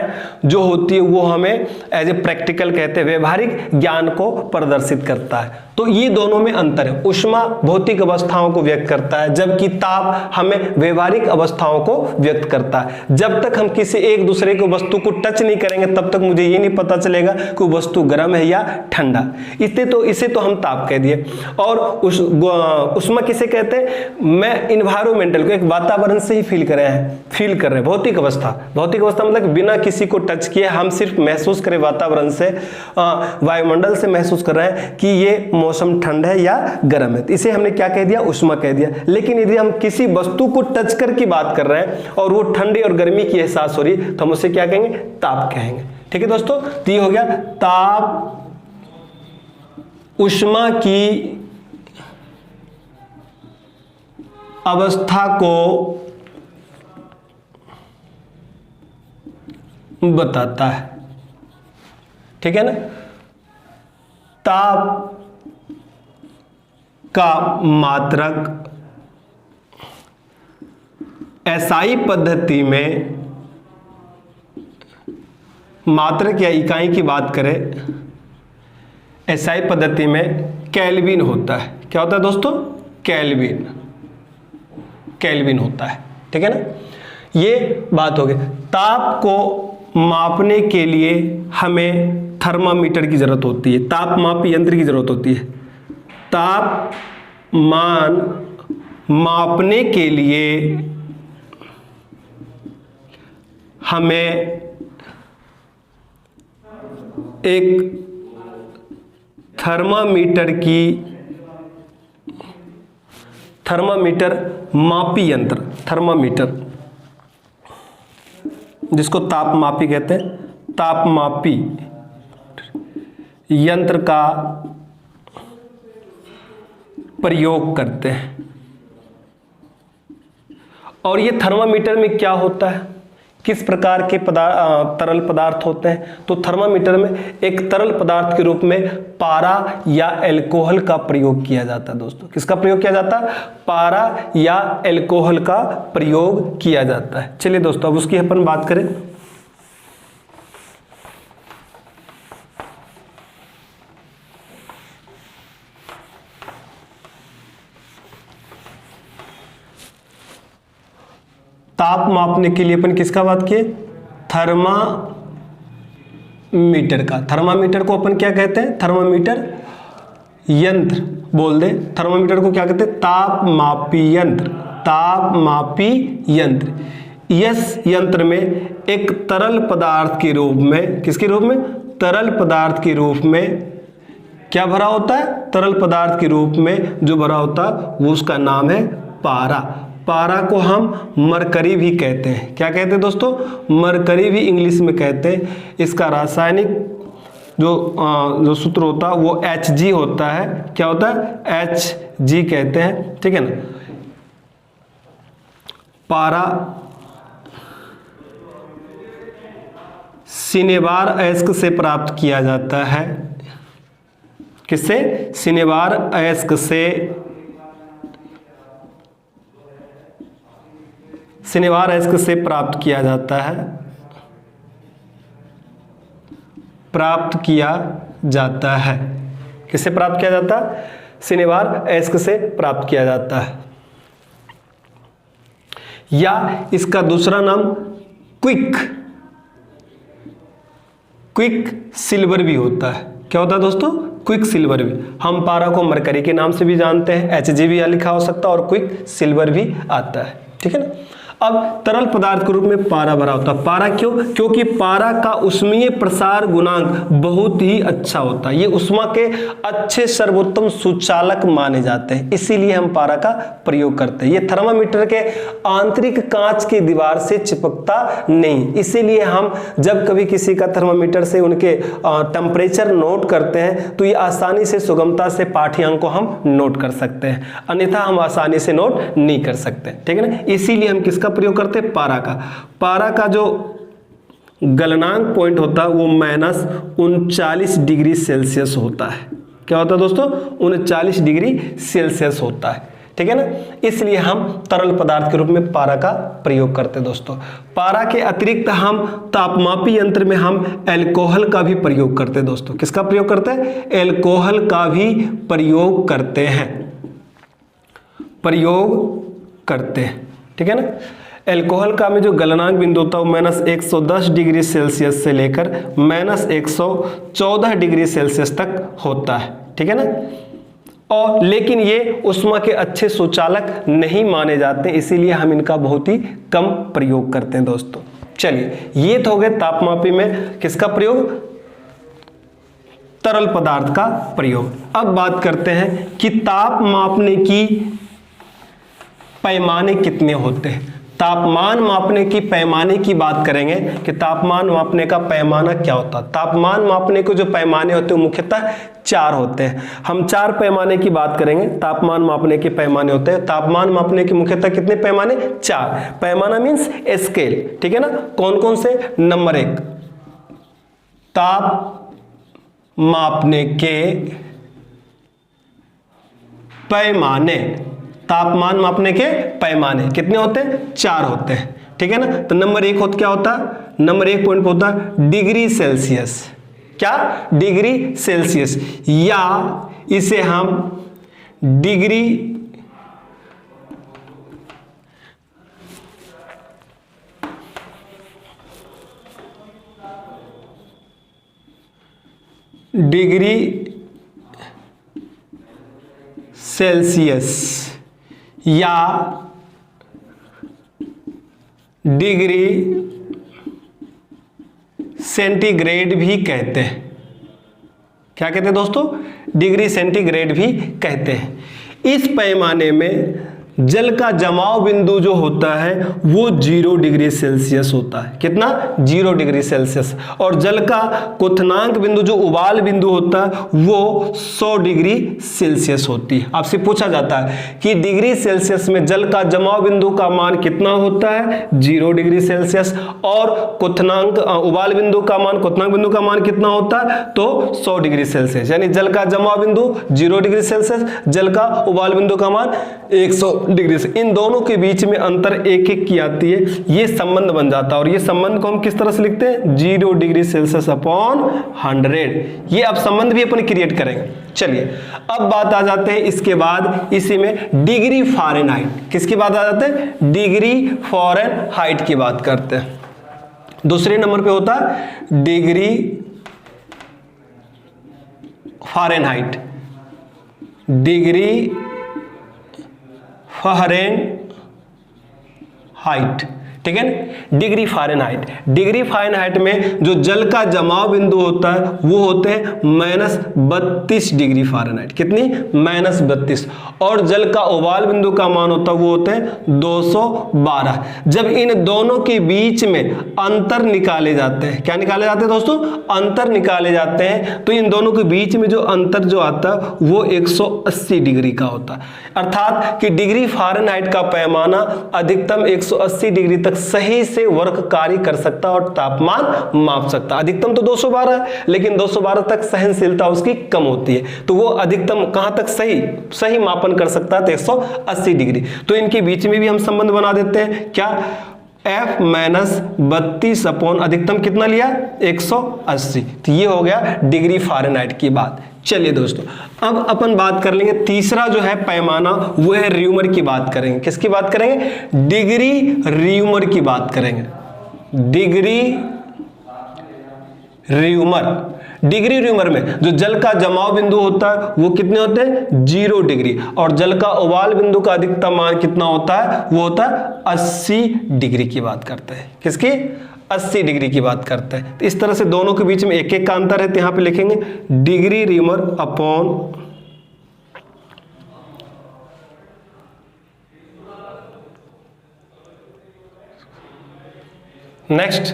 जो होती है वो हमें एज ए प्रैक्टिकल कहते हैं, व्यवहारिक ज्ञान को प्रदर्शित करता है। तो ये दोनों में अंतर है। ऊष्मा भौतिक अवस्थाओं को व्यक्त करता है, जबकि ताप हमें व्यवहारिक अवस्थाओं को व्यक्त करता है। जब तक हम किसी एक दूसरे को वस्तु को टच नहीं करेंगे तब तक मुझे ये नहीं पता चलेगा कि वस्तु गर्म है या ठंडा। इसे तो हम ताप कह दिए। और ऊष्मा किसे कहते हैं? मैं इन्वायरमेंटल को, एक वातावरण से ही फील कर रहे हैं। भौतिक अवस्था मतलब बिना किसी को टच किए हम सिर्फ महसूस करें, वातावरण से, वायुमंडल से महसूस कर रहे हैं कि ये मौसम ठंड है या गर्म है। तो इसे हमने क्या कह दिया? ऊष्मा कह दिया। लेकिन यदि हम किसी वस्तु को टच करके बात कर रहे हैं और वो ठंडी और गर्मी की एहसास हो रही है तो हम उसे क्या कहेंगे? ताप कहेंगे। ठीक है दोस्तों, तो ये हो गया ताप ऊष्मा की अवस्था को बताता है। ठीक है ना? ताप का मात्रक एसआई पद्धति में, मात्रक या इकाई की बात करें एसआई पद्धति में केल्विन होता है। क्या होता है दोस्तों? केल्विन होता है। ठीक है ना? ये बात हो गई। ताप को मापने के लिए हमें थर्मामीटर की जरूरत होती है, तापमापी यंत्र की जरूरत होती है। तापमान मापने के लिए हमें एक थर्मामीटर मापी यंत्र, थर्मामीटर जिसको तापमापी कहते हैं, तापमापी यंत्र का प्रयोग करते हैं। और ये थर्मामीटर में क्या होता है, किस प्रकार के तरल पदार्थ होते हैं? तो थर्मामीटर में एक तरल पदार्थ के रूप में पारा या अल्कोहल का प्रयोग किया जाता है। दोस्तों किसका प्रयोग किया जाता है? पारा या अल्कोहल का प्रयोग किया जाता है। चलिए दोस्तों अब उसकी अपन बात करें। ताप मापने के लिए अपन किसका बात किए? थर्मामीटर का। थर्मामीटर को अपन क्या कहते हैं? थर्मामीटर यंत्र बोल दे। थर्मामीटर को क्या कहते हैं? तापमापी यंत्र। तापमापी यंत्र। इस यंत्र में एक तरल पदार्थ के रूप में, किसके रूप में? तरल पदार्थ के रूप में क्या भरा होता है? तरल पदार्थ के रूप में जो भरा होता है वो उसका नाम है पारा। पारा को हम मरकरी भी कहते हैं। क्या कहते हैं दोस्तों? मरकरी भी इंग्लिश में कहते हैं। इसका रासायनिक जो सूत्र होता है वो Hg होता है। क्या होता है? Hg कहते हैं। ठीक है ना? पारा सिनेबार अयस्क से प्राप्त किया जाता है। किससे? सिनेबार अयस्क से। सिनेबार अयस्क से प्राप्त किया जाता है। प्राप्त किया जाता है। किससे प्राप्त किया जाता है? सिनेबार अयस्क से प्राप्त किया जाता है। या इसका दूसरा नाम क्विक सिल्वर भी होता है। क्या होता है दोस्तों? क्विक सिल्वर भी। हम पारा को मरकरी के नाम से भी जानते हैं, Hg भी लिखा हो सकता है और क्विक सिल्वर भी आता है। ठीक है ना? अब तरल पदार्थ के रूप में पारा भरा होता है। पारा क्यों? क्योंकि पारा का उष्मीय प्रसार गुणांक बहुत ही अच्छा होता है, ये उष्मा के अच्छे सर्वोत्तम सुचालक माने जाते हैं, इसीलिए हम पारा का प्रयोग करते हैं। ये थर्मामीटर के आंतरिक कांच की दीवार से चिपकता नहीं, इसीलिए हम जब कभी किसी का थर्मामीटर से उनके टेम्परेचर नोट करते हैं तो ये आसानी से सुगमता से पाठ्यांक को हम नोट कर सकते हैं, अन्यथा हम आसानी से नोट नहीं कर सकते, ठीक है ना। इसीलिए हम किसका प्रयोग करते हैं? पारा का। पारा का जो गलनांक पॉइंट होता है वो -39 डिग्री सेल्सियस होता है। क्या होता है दोस्तों? 39 डिग्री सेल्सियस होता है, ठीक है ना। इसलिए हम तरल पदार्थ के रूप में पारा का प्रयोग करते हैं दोस्तों। पारा के अतिरिक्त हम तापमापी यंत्र में हम अल्कोहल का भी प्रयोग करते हैं दोस्तों। किसका प्रयोग करते हैं? अल्कोहल का भी प्रयोग करते हैं, ठीक है ना। अल्कोहल का में जो गलनांक बिंदु होता है वो -110 डिग्री सेल्सियस से लेकर -114 डिग्री सेल्सियस तक होता है, ठीक है ना। और लेकिन ये उष्मा के अच्छे सुचालक नहीं माने जाते, इसीलिए हम इनका बहुत ही कम प्रयोग करते हैं दोस्तों। चलिए, ये तो हो गए तापमापी में किसका प्रयोग? तरल पदार्थ का प्रयोग। अब बात करते हैं कि ताप मापने की पैमाने कितने होते हैं। तापमान मापने की पैमाने की बात करेंगे कि तापमान मापने का पैमाना क्या होता है। तापमान मापने के जो पैमाने होते हैं मुख्यतः 4 होते हैं। हम 4 पैमाने की बात करेंगे। तापमान मापने के पैमाने होते हैं। तापमान मापने के मुख्यतः कितने पैमाने? 4। पैमाना मीन्स स्केल, ठीक है ना। कौन कौन से? नंबर 1 ताप मापने के पैमाने। तापमान मापने के पैमाने कितने होते हैं? 4 होते हैं, ठीक है ना। तो नंबर 1 क्या होता है? नंबर 1 पॉइंट होता है डिग्री सेल्सियस। क्या? डिग्री सेल्सियस, या इसे हम डिग्री सेल्सियस या डिग्री सेंटीग्रेड भी कहते हैं। क्या कहते हैं दोस्तों? डिग्री सेंटीग्रेड भी कहते हैं। इस पैमाने में जल का जमाव बिंदु जो होता है वो 0 डिग्री सेल्सियस होता है। कितना? 0 डिग्री सेल्सियस। और जल का क्वथनांक बिंदु जो उबाल बिंदु होता है वो 100 डिग्री सेल्सियस होती है। आपसे पूछा जाता है कि डिग्री सेल्सियस में जल का जमाव बिंदु का मान कितना होता है? 0 डिग्री सेल्सियस। और क्वथनांक उबाल बिंदु का मान, क्वथनांक बिंदु का मान कितना होता है? तो 100 डिग्री सेल्सियस। यानी जल का जमाव बिंदु 0 डिग्री सेल्सियस, जल का उबाल बिंदु का मान 100 डिग्री से। इन दोनों के बीच में अंतर 1 की आती है, ये संबंध बन जाता है। और ये संबंध को हम किस तरह से लिखते हैं? 0 डिग्री सेल्सियस अपॉन 100। ये अब संबंध भी अपन क्रिएट करेंगे। चलिए, अब बात आ जाते हैं इसके बाद इसी में डिग्री फ़ारेनहाइट। किसकी बात आ जाते हैं? डिग्री फ़ारेनहाइट की बात करते हैं। दूसरे नंबर पे होता है डिग्री फ़ारेनहाइट। डिग्री फ़ारेनहाइट, ठीक है ना। Degree Fahrenheit. डिग्री फ़ारेनहाइट में जो जल का जमाव बिंदु होता है वो होते हैं -32 डिग्री फ़ारेनहाइट। कितनी? -32। और जल का उबाल बिंदु का मान होता है वो होते हैं 212। जब इन दोनों के बीच में अंतर निकाले जाते हैं, क्या निकाले जाते हैं दोस्तों? अंतर निकाले जाते हैं, तो इन दोनों के बीच में जो अंतर जो आता है वो 180 डिग्री का होता है। अर्थात कि डिग्री फ़ारेनहाइट का पैमाना अधिकतम 180 डिग्री तक सही से वर्क कार्य कर सकता है और तापमान माप सकता है। अधिकतम तो 212 है, लेकिन 212 तक सहनशीलता उसकी कम होती है, तो वो अधिकतम कहां तक सही मापन कर सकता है? तो 180 डिग्री। तो इनके बीच में भी हम संबंध बना देते हैं। क्या? F - 32 अपॉन अधिकतम कितना लिया? 180। तो ये हो गया डिग्री फ़ारेनहाइट की बात। चलिए दोस्तों, अब अपन बात कर लेंगे तीसरा जो है पैमाना, वो है र्यूमर की बात करेंगे। किसकी बात करेंगे? डिग्री र्यूमर की बात करेंगे। Degree rumour. डिग्री र्यूमर में जो जल का जमाव बिंदु होता है वो कितने होते हैं 0 डिग्री, और जल का उबाल बिंदु का अधिकतम मान कितना होता है वो होता है 80 डिग्री की बात करते हैं। किसकी? 80 डिग्री की बात करते हैं। तो इस तरह से दोनों के बीच में एक एक का अंतर है, तो यहां पे लिखेंगे डिग्री र्यूमर अपॉन नेक्स्ट।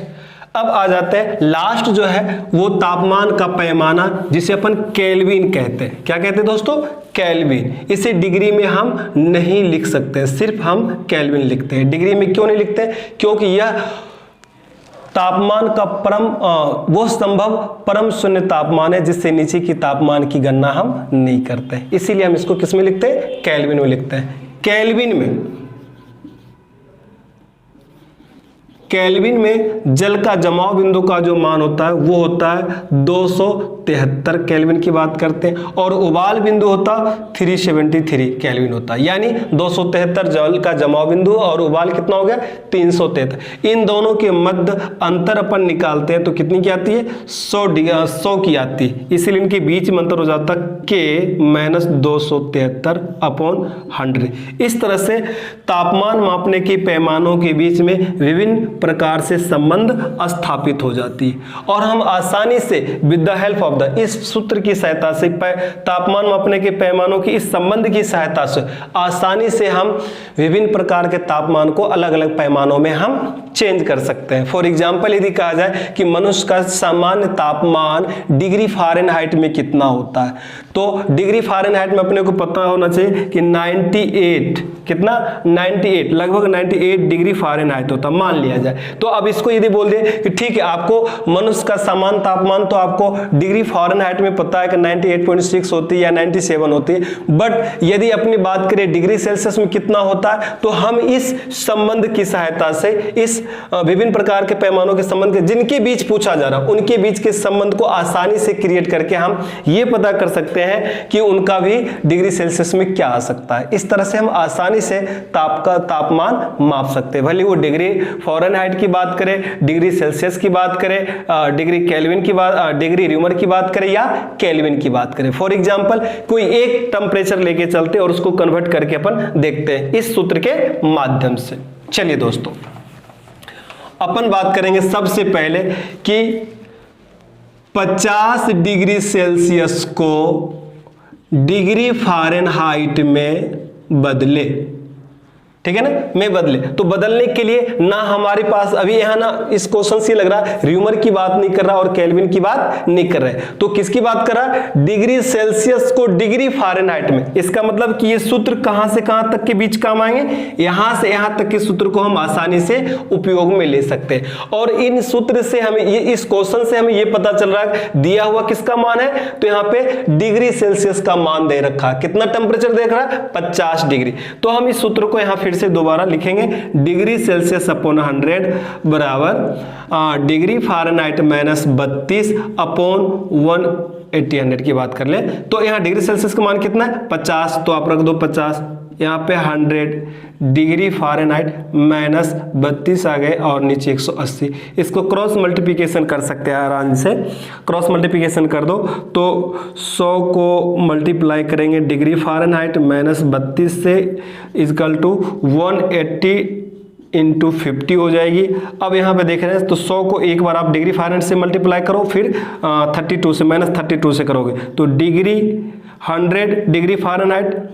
अब आ जाते हैं लास्ट जो है वो तापमान का पैमाना, जिसे अपन केल्विन कहते हैं। क्या कहते हैं दोस्तों? केल्विन। इसे डिग्री में हम नहीं लिख सकते, सिर्फ हम केल्विन लिखते हैं। डिग्री में क्यों नहीं लिखते? क्योंकि यह तापमान का वो संभव परम शून्य तापमान है जिससे नीचे की तापमान की गणना हम नहीं करते, इसीलिए हम इसको किस में लिखते हैं? केल्विन में लिखते हैं। केल्विन में जल का जमाव बिंदु का जो मान होता है वो होता है 273 केल्विन की बात करते हैं, और उबाल बिंदु होता 373 केल्विन होता है। यानी 273 जल का जमाव बिंदु और उबाल कितना हो गया 373। इन दोनों के मध्य अंतर अपन निकालते हैं तो कितनी की आती है 100 की आती है, इसीलिए इनके बीच में अंतर हो जाता K - 273 अपॉन 100। इस तरह से तापमान मापने के पैमानों के बीच में विभिन्न प्रकार से संबंध स्थापित हो जाती है, और हम आसानी से विद द हेल्प ऑफ इस सूत्र की सहायता से तापमान मापने के पैमानों की इस संबंध की सहायता से आसानी से हम विभिन्न प्रकार के तापमान को अलग अलग पैमानों में हम चेंज कर सकते हैं। फॉर एग्जाम्पल यदि कहा जाए कि मनुष्य का सामान्य तापमान डिग्री फ़ारेनहाइट में कितना होता है, तो डिग्री फ़ारेनहाइट में अपने को पता होना चाहिए कि 98 कितना 98 लगभग 98 डिग्री फ़ारेनहाइट होता, मान लिया जाए। तो अब इसको यदि बोल दें कि ठीक है आपको मनुष्य का सामान्य तापमान तो आपको डिग्री फ़ारेनहाइट में पता है कि 98.6 होती है या 97 होती है, बट यदि अपनी बात करें डिग्री सेल्सियस में कितना होता है, तो हम इस संबंध की सहायता से इस विभिन्न प्रकार के पैमानों के संबंध के जिनके बीच पूछा जा रहा है उनके बीच के संबंध को आसानी से क्रिएट करके हम ये पता कर सकते हैं कि उनका भी डिग्री सेल्सियस में क्या आ सकता है। इस तरह से हम आसानी से तापमान माप सकते हैं, भले वो डिग्री फ़ारेनहाइट की बात करें, डिग्री सेल्सियस की बात करें, डिग्री केल्विन की बात, डिग्री र्यूमर की बात करें या केल्विन की बात करें। फॉर एग्जांपल कोई एक टेम्परेचर लेके चलते और उसको कन्वर्ट करके अपन देखते हैं इस सूत्र के माध्यम से। चलिए दोस्तों अपन बात करेंगे सबसे पहले कि 50 डिग्री सेल्सियस को डिग्री फ़ारेनहाइट में बदले, ठीक है ना, में बदले। तो बदलने के लिए ना हमारे पास अभी यहां ना इस क्वेश्चन से लग रहा है र्यूमर की बात नहीं कर रहा और केल्विन की बात नहीं कर रहा है, तो किसकी बात कर रहा है? डिग्री सेल्सियस को डिग्री फ़ारेनहाइट में। इसका मतलब कि ये सूत्र कहां से कहां तक के बीच काम आएंगे, यहां से यहां तक के सूत्र को हम आसानी से उपयोग में ले सकते हैं। और इन सूत्र से हमें ये इस क्वेश्चन से हमें ये पता चल रहा है दिया हुआ किसका मान है, तो यहाँ पे डिग्री सेल्सियस का मान दे रखा, कितना टेम्परेचर देख रहा है 50 डिग्री। तो हम इस सूत्र को यहाँ फिर से दोबारा लिखेंगे, डिग्री सेल्सियस अपॉन 100 बराबर डिग्री फ़ारेनहाइट - 32 अपॉन 180 की बात कर ले। तो यहाँ डिग्री सेल्सियस का मान कितना है 50, तो आप रख दो 50, यहाँ पे 100 डिग्री फ़ारेनहाइट - 32 आ गए और नीचे 180। इसको क्रॉस मल्टीप्लिकेशन कर सकते हैं आराम से, क्रॉस मल्टीप्लिकेशन कर दो तो 100 को मल्टीप्लाई करेंगे डिग्री फ़ारेनहाइट -32 से इक्वल टू 180 इंटू 50 हो जाएगी। अब यहाँ पे देख रहे हैं तो 100 को एक बार आप डिग्री फ़ारेनहाइट से मल्टीप्लाई करो, फिर 32 से -32 से करोगे तो degree 100 degree Fahrenheit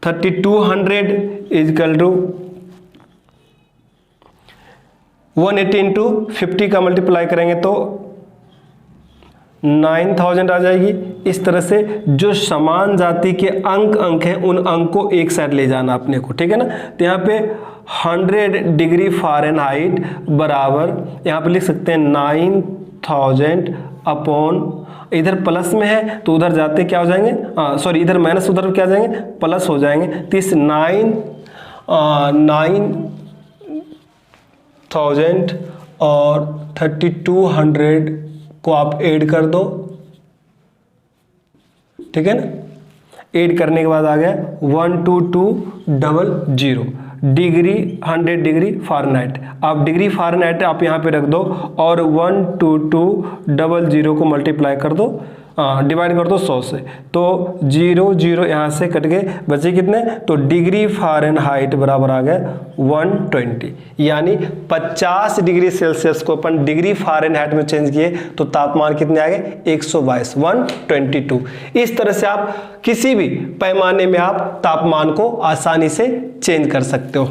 -3200 equal to 180 into 50 का मल्टीप्लाई करेंगे तो 9000 आ जाएगी। इस तरह से जो समान जाति के अंक हैं उन अंक को एक साइड ले जाना अपने को, ठीक है ना। तो यहाँ पे 100 डिग्री फ़ारेनहाइट बराबर यहाँ पे लिख सकते हैं 9000 अपॉन, इधर प्लस में है तो उधर जाते क्या हो जाएंगे, सॉरी इधर माइनस उधर क्या जाएंगे प्लस हो जाएंगे। तो इस 9000 और 3200 को आप ऐड कर दो, ठीक है ना। ऐड करने के बाद आ गया 12200 डिग्री 100 डिग्री फ़ारेनहाइट। आप डिग्री फ़ारेनहाइट आप यहाँ पे रख दो और 12200 को मल्टीप्लाई कर दो, डिवाइड कर दो 100 से, तो 0 0 यहाँ से कट गए, बचे कितने, तो डिग्री फ़ारेनहाइट बराबर आ गया 120। यानी 50 डिग्री सेल्सियस को अपन डिग्री फ़ारेनहाइट में चेंज किए तो तापमान कितने आ गए, 122, 122। इस तरह से आप किसी भी पैमाने में आप तापमान को आसानी से चेंज कर सकते हो।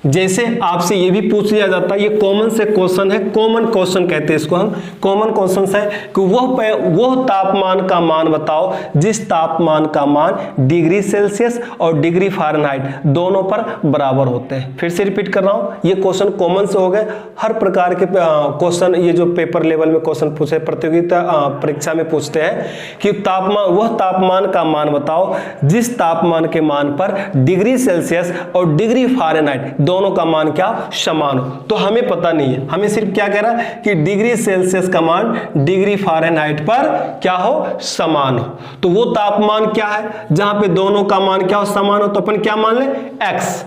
जैसे आपसे ये भी पूछ लिया जाता है, ये कॉमन से क्वेश्चन है, कॉमन क्वेश्चन कहते हैं इसको हम, कॉमन क्वेश्चन है कि वह तापमान का मान बताओ जिस तापमान का मान डिग्री सेल्सियस और डिग्री फ़ारेनहाइट दोनों पर बराबर होते हैं। फिर से रिपीट कर रहा हूँ, ये क्वेश्चन कॉमन से हो गए। हर प्रकार के क्वेश्चन ये जो पेपर लेवल में क्वेश्चन पूछे, प्रतियोगिता परीक्षा में पूछते हैं कि तापमान, वह तापमान का मान बताओ जिस तापमान के मान पर डिग्री सेल्सियस और डिग्री फ़ारेनहाइट दोनों का मान क्या समान हो। तो हमें पता नहीं है, हमें सिर्फ क्या कह रहा है कि डिग्री सेल्सियस का मान डिग्री फ़ारेनहाइट पर क्या हो, समान हो। तो वो तापमान क्या है जहां पे दोनों का मान क्या हो, समान हो, तो अपन क्या मान ले, एक्स।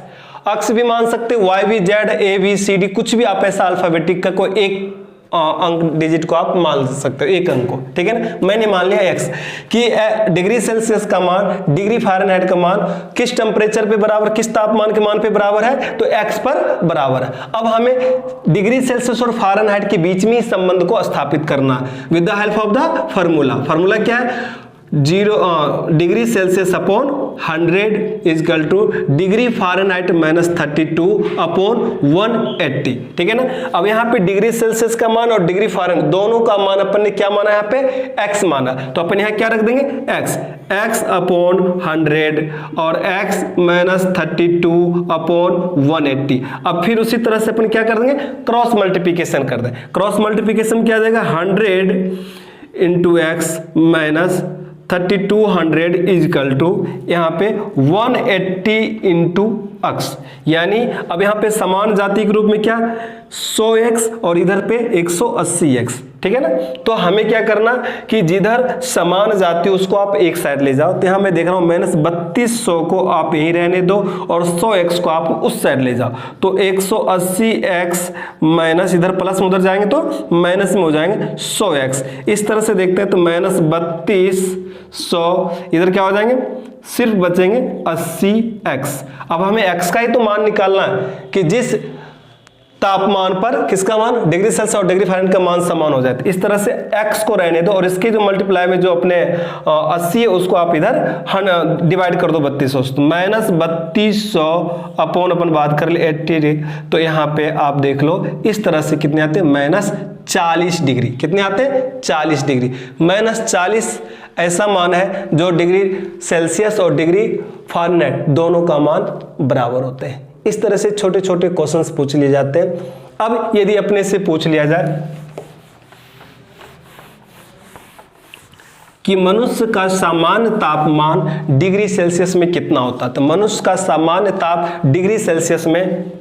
अक्स भी मान सकते, वाई भी, Z, A B C D, कुछ भी आप ऐसा अल्फाबेटिक का कोई एक अंक डिजिट को आप मान सकते हो, एक अंक को, ठीक है ना। मैंने मान लिया एक्स कि डिग्री सेल्सियस का मान डिग्री फ़ारेनहाइट का मान किस टेम्परेचर पे बराबर, किस तापमान के मान पे बराबर है, तो एक्स पर बराबर है। अब हमें डिग्री सेल्सियस और फ़ारेनहाइट के बीच में संबंध को स्थापित करना with the help of the formula. Formula क्या है, 0 degree Celsius upon 100 is equal to degree Fahrenheit minus 32 upon 180, ठीक है ना। अब यहाँ पे डिग्री सेल्सियस का मान और डिग्री फ़ारेनहाइट दोनों का मान अपन ने क्या माना, यहाँ पे एक्स माना, तो अपन यहाँ क्या रख देंगे, एक्स अपॉन 100 और एक्स माइनस 32 अपॉन 180। अब फिर उसी तरह से अपन क्या कर देंगे, क्रॉस मल्टीप्लीकेशन कर दें। क्रॉस मल्टीप्लीकेशन क्या आ जाएगा, 100 into X minus 3200 is equal to यहाँ पे 180 इंटू एक्स। यानी अब यहाँ पे समान जाति के रूप में क्या, 100x और इधर पे 180x, ठीक है ना। तो हमें क्या करना कि जिधर समान जाति उसको आप एक साइड ले जाओ। तो यहाँ मैं देख रहा हूँ माइनस 3200 को आप यहीं रहने दो और 100x को आप उस साइड ले जाओ। तो 180x माइनस इधर प्लस में उधर जाएंगे तो माइनस में हो जाएंगे 100x। इस तरह से देखते हैं तो माइनस 3200 इधर क्या हो जाएंगे, सिर्फ बचेंगे 80x। अब हमें x का ही तो मान निकालना है कि जिस तापमान पर किसका मान, डिग्री सेल्सियस और डिग्री फ़ारेनहाइट का मान समान हो जाए। तो इस तरह से x को रहने दो और इसकी जो मल्टीप्लाई में जो अपने 80 है उसको आप इधर डिवाइड कर दो 3200, तो माइनस 3200 अपॉन अपन बात कर ले 80, तो यहाँ पे आप देख लो इस तरह से कितने आते हैं, माइनस 40 डिग्री। कितने आते हैं, 40 डिग्री। माइनस 40 ऐसा मान है जो डिग्री सेल्सियस और डिग्री फ़ारेनहाइट दोनों का मान बराबर होते हैं। इस तरह से छोटे छोटे क्वेश्चंस पूछ लिए जाते हैं। अब यदि अपने से पूछ लिया जाए कि मनुष्य का सामान्य तापमान डिग्री सेल्सियस में कितना होता है, तो मनुष्य का सामान्य ताप डिग्री सेल्सियस में,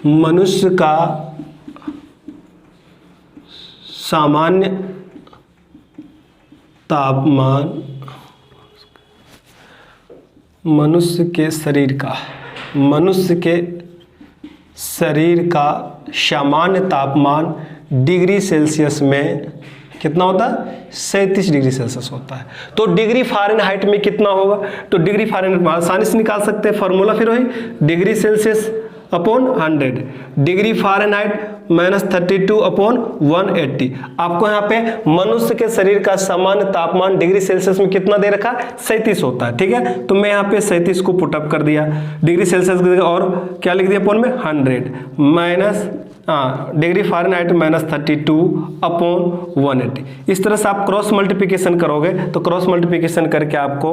मनुष्य का सामान्य तापमान मनुष्य के शरीर का, मनुष्य के शरीर का सामान्य तापमान डिग्री सेल्सियस में कितना होता है, 37 डिग्री सेल्सियस होता है। तो डिग्री फ़ारेनहाइट में कितना होगा, तो डिग्री फ़ारेनहाइट में आसानी से निकाल सकते हैं। फॉर्मूला फिर वही degree Celsius upon 100, degree Fahrenheit minus 32 upon 180। आपको यहाँ पे मनुष्य के शरीर का सामान्य तापमान डिग्री सेल्सियस में कितना दे रखा, 37 होता है, ठीक है। तो मैं यहाँ पे 37 को पुटअप कर दिया डिग्री सेल्सियस की जगह और क्या लिख दिया अपॉन में 100 minus degree Fahrenheit minus 32 upon 180। इस तरह से आप क्रॉस मल्टीप्लिकेशन करोगे तो क्रॉस मल्टीप्लिकेशन करके आपको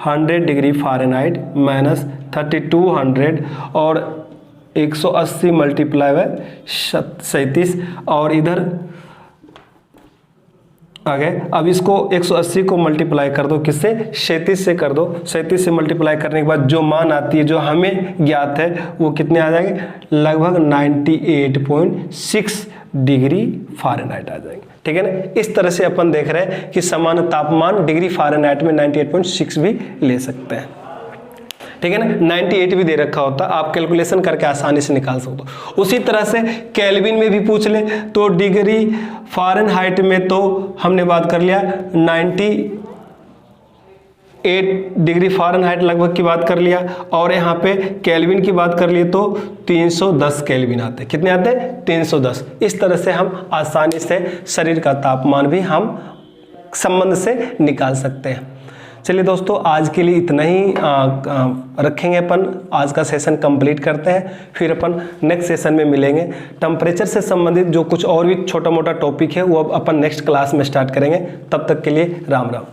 100 डिग्री फ़ारेनहाइट माइनस 3200 और 180 मल्टीप्लाई बाय 37 और इधर आ गए। अब इसको 180 को मल्टीप्लाई कर दो किससे, 37 से कर दो। 37 से मल्टीप्लाई करने के बाद जो मान आती है, जो हमें ज्ञात है, वो कितने आ जाएंगे, लगभग 98.6 डिग्री फ़ारेनहाइट आ जाएंगे। ठीक है ना, इस तरह से अपन देख रहे हैं कि सामान्य तापमान डिग्री फ़ारेनहाइट में 98.6 भी ले सकते हैं। ठीक है ना, 98 भी दे रखा होता, आप कैलकुलेशन करके आसानी से निकाल सकते हो। उसी तरह से केल्विन में भी पूछ ले तो डिग्री फ़ारेनहाइट में तो हमने बात कर लिया 98 डिग्री फ़ारेनहाइट लगभग की बात कर लिया, और यहाँ पे केल्विन की बात कर लिए तो 310 केल्विन आते। कितने आते? 310। इस तरह से हम आसानी से शरीर का तापमान भी हम संबंध से निकाल सकते हैं। चलिए दोस्तों, आज के लिए इतना ही रखेंगे अपन। आज का सेशन कंप्लीट करते हैं, फिर अपन नेक्स्ट सेशन में मिलेंगे। टेम्परेचर से संबंधित जो कुछ और भी छोटा मोटा टॉपिक है वो अब अपन नेक्स्ट क्लास में स्टार्ट करेंगे। तब तक के लिए राम राम।